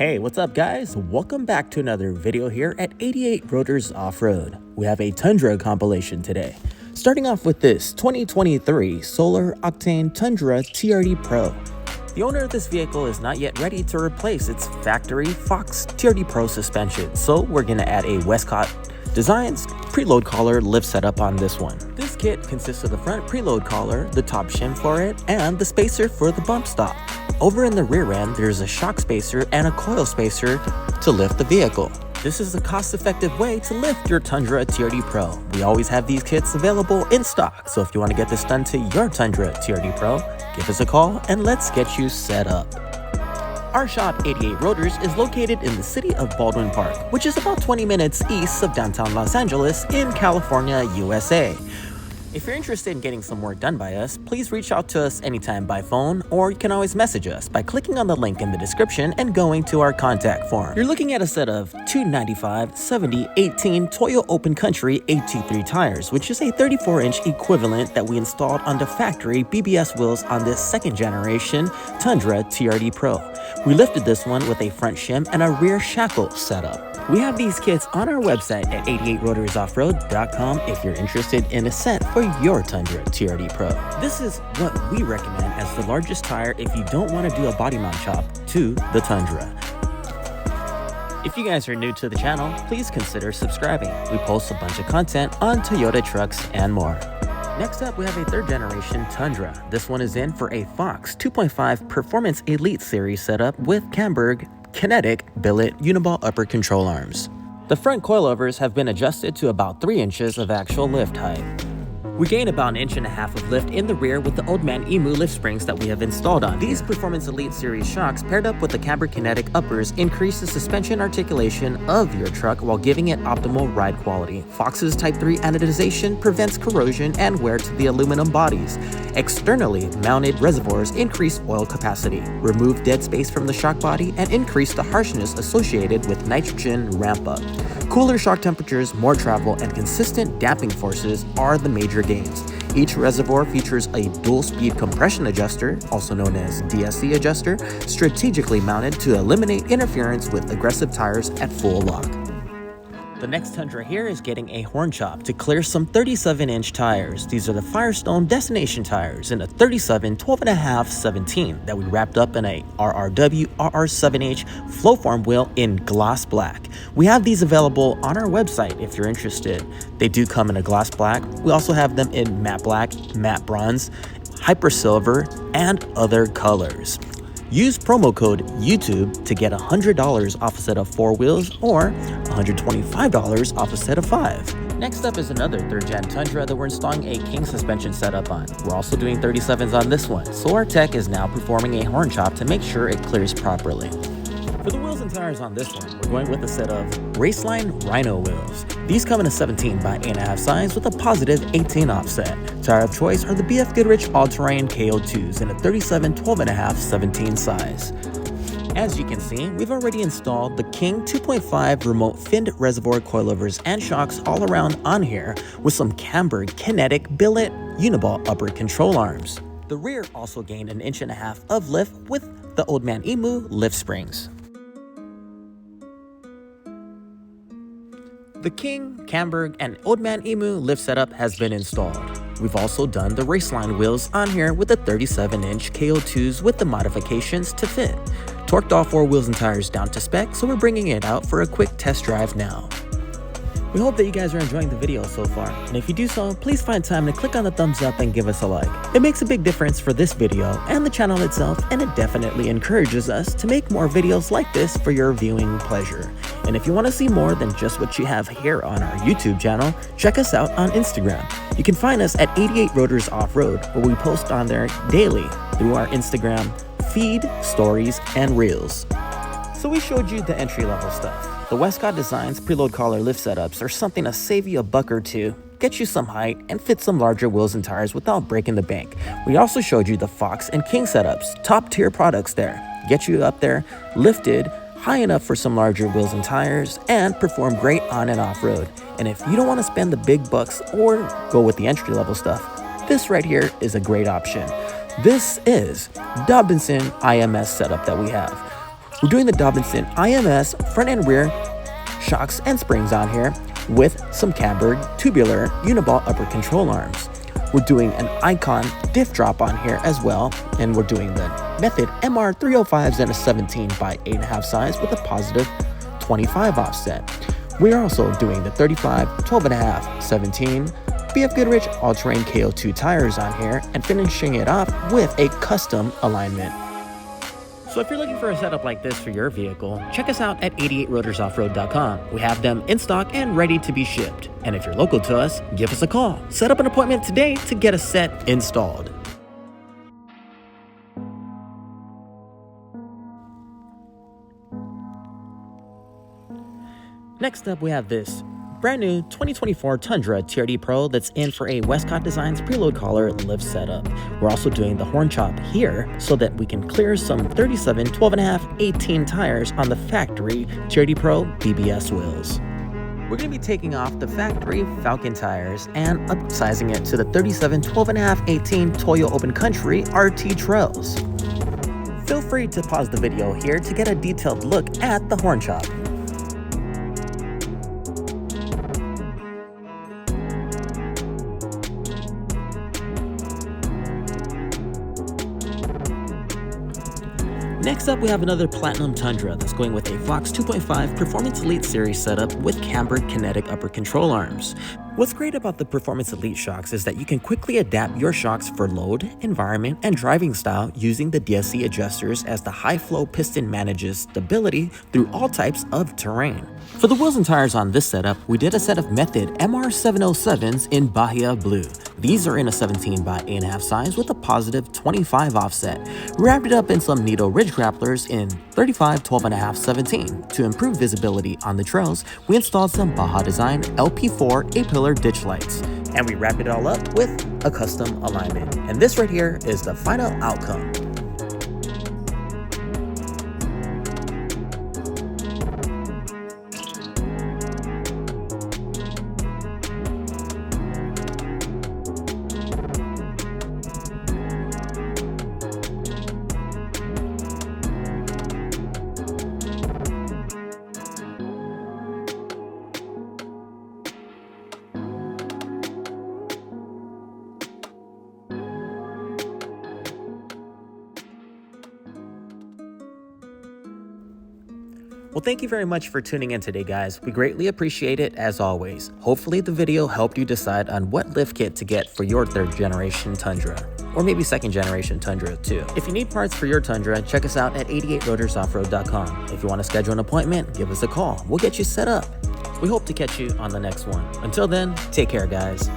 Hey, what's up guys? Welcome back to another video here at 88 Rotors Off-Road. We have a Tundra compilation today. Starting off with this 2023 Solar Octane Tundra TRD Pro. The owner of this vehicle is not yet ready to replace its factory Fox TRD Pro suspension, so we're going to add a Westcott Design's preload collar lift setup on this one. This kit consists of the front preload collar, the top shim for it, and the spacer for the bump stop. Over in the rear end, there's a shock spacer and a coil spacer to lift the vehicle. This is a cost-effective way to lift your Tundra TRD Pro. We always have these kits available in stock, so if you want to get this done to your Tundra TRD Pro, give us a call and let's get you set up. Our shop, 88 Rotors, is located in the city of Baldwin Park, which is about 20 minutes east of downtown Los Angeles in California, USA. If you're interested in getting some work done by us, please reach out to us anytime by phone, or you can always message us by clicking on the link in the description and going to our contact form. You're looking at a set of 295/70/18 Toyo Open Country 823 tires, which is a 34-inch equivalent that we installed on the factory BBS wheels on this second generation Tundra TRD Pro. We lifted this one with a front shim and a rear shackle setup. We have these kits on our website at 88rotorsoffroad.com if you're interested in a set for your Tundra TRD Pro. This is what we recommend as the largest tire if you don't want to do a body mount chop to the Tundra. If you guys are new to the channel, please consider subscribing. We post a bunch of content on Toyota trucks and more. Next up, we have a third generation Tundra. This one is in for a Fox 2.5 Performance Elite Series setup with Camburg Kinetik billet uniball upper control arms. The front coilovers have been adjusted to about 3 inches of actual lift height. We gain about 1.5 inches of lift in the rear with the Old Man Emu lift springs that we have installed on. These Performance Elite Series shocks paired up with the Camburg Kinetik uppers increase the suspension articulation of your truck while giving it optimal ride quality. Fox's Type 3 anodization prevents corrosion and wear to the aluminum bodies. Externally mounted reservoirs increase oil capacity, remove dead space from the shock body, and increase the harshness associated with nitrogen ramp-up. Cooler shock temperatures, more travel, and consistent damping forces are the major gains. Each reservoir features a dual-speed compression adjuster, also known as DSC adjuster, strategically mounted to eliminate interference with aggressive tires at full lock. The next Tundra here is getting a horn chop to clear some 37-inch tires. These are the Firestone Destination tires in a 37 12.5/17 that we wrapped up in a RRW RR7H Flowform wheel in gloss black. We have these available on our website if you're interested. They do come in a gloss black. We also have them in matte black, matte bronze, hyper silver, and other colors. Use promo code YouTube to get $100 off a set of 4 wheels or $125 off a set of 5. Next up is another 3rd gen Tundra that we're installing a king suspension setup on. We're also doing 37s on this one, so our tech is now performing a horn chop to make sure it clears properly. For the wheels and tires on this one, we're going with a set of Raceline Rhino wheels. These come in a 17 by 8.5 size with a positive 18 offset. Tire of choice are the BF Goodrich All-Terrain KO2s in a 37 12.5/17 size. As you can see, we've already installed the King 2.5 remote finned reservoir coilovers and shocks all around on here with some Camburg Kinetik billet uniball upper control arms. The rear also gained 1.5 inches of lift with the Old Man Emu lift springs. The King, Camburg, and Old Man Emu lift setup has been installed. We've also done the Raceline wheels on here with the 37-inch KO2s with the modifications to fit. Torqued all 4 wheels and tires down to spec, so we're bringing it out for a quick test drive now. We hope that you guys are enjoying the video so far, and if you do so, please find time to click on the thumbs up and give us a like. It makes a big difference for this video and the channel itself, and it definitely encourages us to make more videos like this for your viewing pleasure. And if you want to see more than just what you have here on our YouTube channel, check us out on Instagram. You can find us at 88 Rotors Off-Road, where we post on there daily through our Instagram feed, stories, and reels. So we showed you the entry-level stuff. The Westcott Design's preload collar lift setups are something to save you a buck or two, get you some height, and fit some larger wheels and tires without breaking the bank. We also showed you the Fox and King setups, top-tier products there. Get you up there, lifted, high enough for some larger wheels and tires, and perform great on and off-road. And if you don't want to spend the big bucks or go with the entry-level stuff, this right here is a great option. This is Dobinson IMS setup that we have. We're doing the Dobinson IMS front and rear shocks and springs on here with some Camburg tubular uniball upper control arms. We're doing an Icon diff drop on here as well, and we're doing the Method MR 305s in a 17 by 8.5 size with a positive 25 offset. We are also doing the 35, 12.5, 17 BF Goodrich all-terrain KO2 tires on here, and finishing it off with a custom alignment. So if you're looking for a setup like this for your vehicle, check us out at 88rotorsoffroad.com. We have them in stock and ready to be shipped. And if you're local to us, give us a call. Set up an appointment today to get a set installed. Next up, we have this brand new 2024 Tundra TRD Pro that's in for a Westcott Design Preload collar lift setup. We're also doing the horn chop here so that we can clear some 37, 12.5, 18 tires on the factory TRD Pro BBS wheels. We're going to be taking off the factory Falcon tires and upsizing it to the 37, 12.5, 18 Toyo Open Country RT Trails. Feel free to pause the video here to get a detailed look at the horn chop. Next up, we have another Platinum Tundra that's going with a Fox 2.5 Performance Elite Series setup with Camburg Kinetik upper control arms. What's great about the Performance Elite shocks is that you can quickly adapt your shocks for load, environment, and driving style using the DSC adjusters, as the high flow piston manages stability through all types of terrain. For the wheels and tires on this setup, we did a set of Method MR 707s in Bahia Blue. These are in a 17 by 8.5 size with a positive 25 offset. We wrapped it up in some Nito Ridge grapplers in 35, 12.5, 17. To improve visibility on the trails, we installed some Baja Design LP4 A-pillar ditch lights, and we wrapped it all up with a custom alignment. And this right here is the final outcome. Well, thank you very much for tuning in today, guys. We greatly appreciate it as always. Hopefully the video helped you decide on what lift kit to get for your 3rd generation Tundra, or maybe 2nd generation Tundra too. If you need parts for your Tundra, check us out at 88rotorsoffroad.com. If you want to schedule an appointment, give us a call. We'll get you set up. We hope to catch you on the next one. Until then, take care, guys.